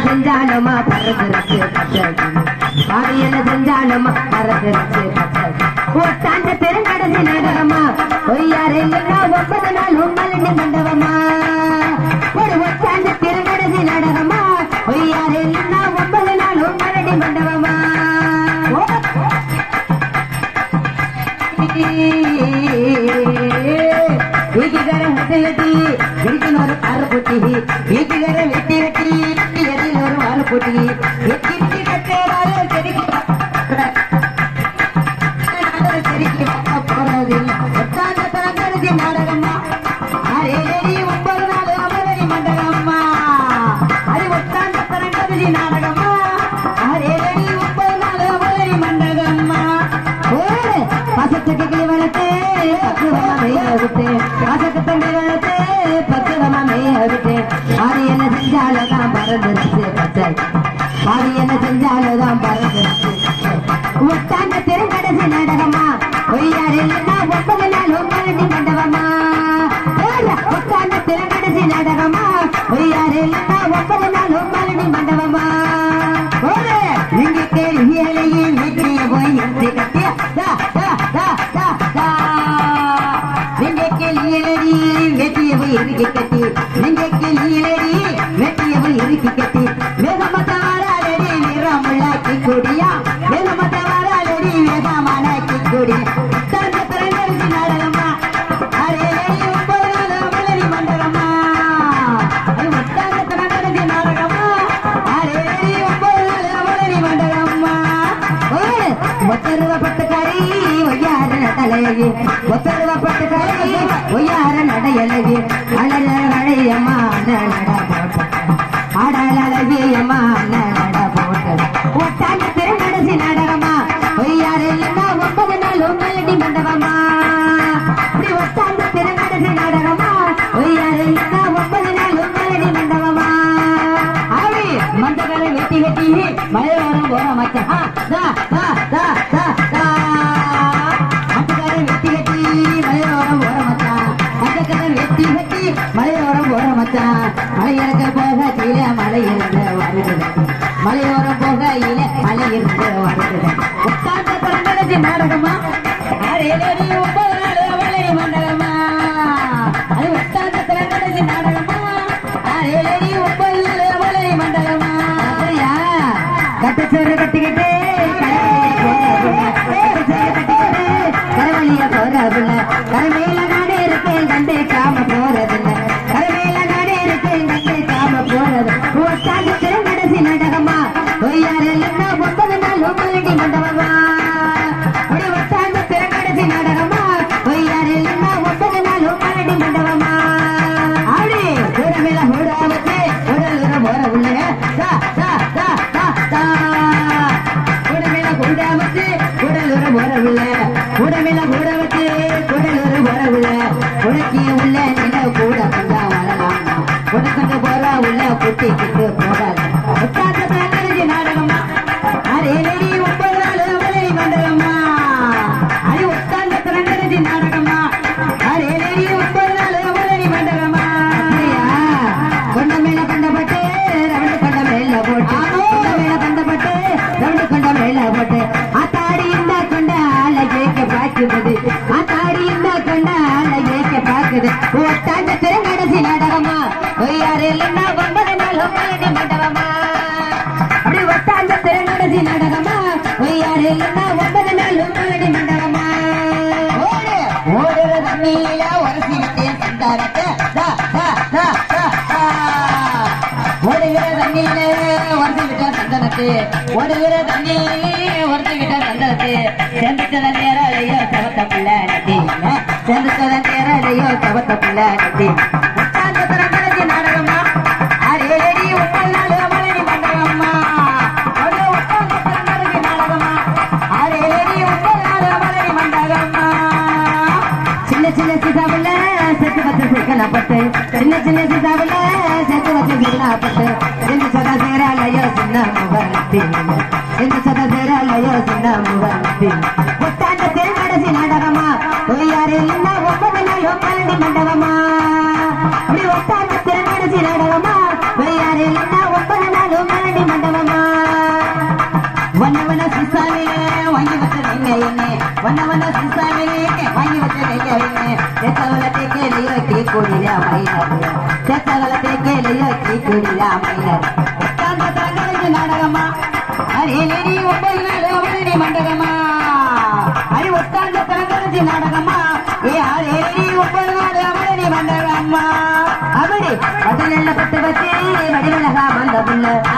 செஞ்சாலமா பறந்துருச்சு பாடியன செஞ்சாலமா பறந்துருச்சு ஒட்டாண்ட பெருங்கடசி நாடகமா பொய்யாரு இல்லைன்னா 9 நாள் உம்மலண்டி மண்டபமா ஒரு ஒட்டாண்ட பெருங்கடசி நாடகமா பொய்யாரு இல்லைன்னா 9 நாள் உம்மலண்டி மண்டபமா வீட்டுக்கார வெட்டி வெட்டி வீட்டில் ஒரு ஆறு போட்டி வீட்டுக்கார வெட்டி வெட்டி எதில் ஒரு ஆறு போட்டி வெட்டி வெட்டி கட்டேறாரு செடிக்கு செடிக்கு போறது ஒட்டாந்த தரங்கருதி நாடகம்மா அரே 9 நாள் அமரடி மண்டகம்மா அது ஒட்டாந்த தரங்கருதி நாடகம்மா அரே 9 நாள் அமரடி மண்டகம்மா பசத்துக்கு கிளி வளர்த்து பக்குவமா மெய்ய விட்டு பசக்கு தண்டி வளர்த்து பக்குவமா மெய்ய விட்டு பாடி என்ன செஞ்சாலதான் பறந்துருச்சு பச்சை பாடி என்ன செஞ்சாலதான் பறந்துருச்சு ஒட்டாண்ட பெருங்கடசி நாடகமா பொய்யாரு இல்லைன்னா 9 நாள் உம்மலண்டி மண்டபமா ஒட்டாண்ட பெருங்கடசி நாடகமா பொய்யாரு இல்லைன்னா 9 நாள் உம்மலண்டி மண்டபமா நீங்க கேள்வியலையே வீட்டிலேயே போய் இருந்து கட்டிய வெட்டியவை இறுக்கி கட்டி நெஞ்சைக்கில் நீலடி வெட்டியவை இறுக்கி கட்டி வேகமத்த வாராலடி நிறமுள்ளாக்கி கூடியா வேகமத்த வாராலடி வேகமானாக்கி கூடிய தந்த பிறந்தருக்கு நாடகமா அரே 9 நாள் அமலடி மண்டகமா அது ஒட்டாந்த பிறந்தருக்கு நாடகமா அரே 9 நாள் அமலடி மண்டகமா ஒத்தருவ பட்டுக்காரி ஒய்யார தலையகி ஒத்தருவ பட்டுக்காரி ஒய்யார நடையழகி அழக அழையம்மா நட போட்ட அடல் அழகியம்மா நட போட்ட ஒட்டாண்ட பெருங்கடசி நாடகமா ஒய்யார இல்லைன்னா 9 நாள் உம்மலண்டி மண்டபமா இப்படி ஒட்டாண்ட பெருங்கடசி நாடகமா ஒய்யார இல்லைன்னா 9 நாள் உம்மலண்டி மண்டபமா அப்படி மண்டகளை வெட்டி வெட்டி மலையோரம் போற மச்சான் மலையோரம் போற மச்சான் மலையிறக்க போகையில மலை இருந்து வருது மலையோரம் போகையில மலை இருந்து வருது உட்கார்ந்த பிறந்தது நாடகமா 9 நாள் அவளை மண்டகமா அது உட்கார்ந்த பிறந்தது நாடகமா 9 நாள் அவளை மண்டகமா கட்டுச்சோறு கட்டிக்கிட்டு கரவழிய போறதில்ல கரமேல நாடு இருக்கேன் கண்டு காம போறதில்லை கரமேல நாடு இருக்கேன் கண்டு காம போறது ஒட்டாண்ட பெருங்கடசி நாடகமா பொய்யாரு இல்லைன்னா 9 நாள் உம்மலண்டி மண்டபமா அப்படி ஒட்டாண்ட பெருங்கடசி நாடகமா பொய்யாரு இல்லைன்னா 9 நாள் உம்மலண்டி மண்டபமா அப்படி கூடமேல கூட வச்சு உடல் போற உள்ள கூடமேல கூட வச்சு உடல் போற உள்ள கூடமேல கூட வச்சு குடல் போற உள்ள உனக்கு உள்ள நில கூட கொஞ்சம் வரலாம் உனக்கு போற உள்ள குட்டிக்கிட்டு போகாது உட்கார்ந்த பிறந்தது நாடகமா அரே 9 நாள் அவளை மண்டகமா அது உட்கார்ந்த பிறந்தது நாடகமா அரே 9 நாள் அவளை மண்டகமா கொண்ட மேல கொண்டப்பட்டு ரவுண்டு கொண்ட மேல போட்டு கொண்ட மேல கொண்டப்பட்டு ரவுண்டு கொண்ட மேல போட்டு ஆத்தாடி இந்த கொண்ட ஆளை கேட்க பாக்குறது ஆத்தாடி இந்த கொண்ட ஆளை கேட்க பாக்குது ஒட்டாண்ட பெருங்கடசி நாடகமா பொய்யாரு இல்லைன்னா 9 நாள் உம்மலண்டி மண்டபமா அப்படி ஒட்டாண்ட பெருங்கடசி நாடகமா பொய்யாரு இல்லைன்னா 9 நாள் உம்மலண்டி மண்டபமா ஓடுற தண்ணியில உரசி விட்டேன் சந்தானத்தை ஓடுகிற தண்ணியில உரசி விட்ட சந்தனத்தை ஓடுகிற தண்ணியிலே உரசி விட்ட சந்தனத்தை செந்துச்சதன் நேரையோ சவத்த புள்ள நட்டி செந்துச்சதன் நேரையோ சவத்த புள்ள நட்டி உட்கார்ந்த பிறந்தது நாடகமா அரே 9 நாள் அமலடி மண்டகம்மா அது உட்கார்ந்த பிறந்தது நாடகமா அரே 9 நாள் அமலடி மண்டகம்மா சின்ன சின்ன சிதாவுல செத்து பத்து சிக்கனப்பட்டு சின்ன சின்ன சிதாவில சேர்த்து வச்சு சிக்கனப்பட்டு எந்த சதா சேராலையோ சின்ன முகத்தி எந்த சதா சேராலையோ சின்ன முகத்தி புத்தாண்டு திருநடசி நாடகமா யாரு இல்லைன்னா 9 நாளும் பழனி மண்டபமா அப்படி ஒத்தாண்டு திருநடசி நாடகமா யாரு இல்லைன்னா 9 நாளும் பழனி மண்டபமா வண்ணவன சிசாவிலே வாங்கி வச்சவங்க என்ன வண்ணவன சிசாவிலே வாங்கி வச்சவங்க என்ன சேத்தவளத்தை கேளியோ கீ கூடியா மயிலர் சேத்தவளத்தை கேளியோ கீ கூடியா மயிலர் ஒத்தாந்த தரங்கரைக்கு நாடகமா அரியலேடி 9 நாள் அவரணி மண்டபமா அரி ஒத்தாந்த தரங்கரைக்கு நாடகமா அரியலேடி 9 நாள் அவரணி மண்டபமா அப்படி பதினெல்ல பட்டு வச்சு வடிவழகா வந்த புள்ள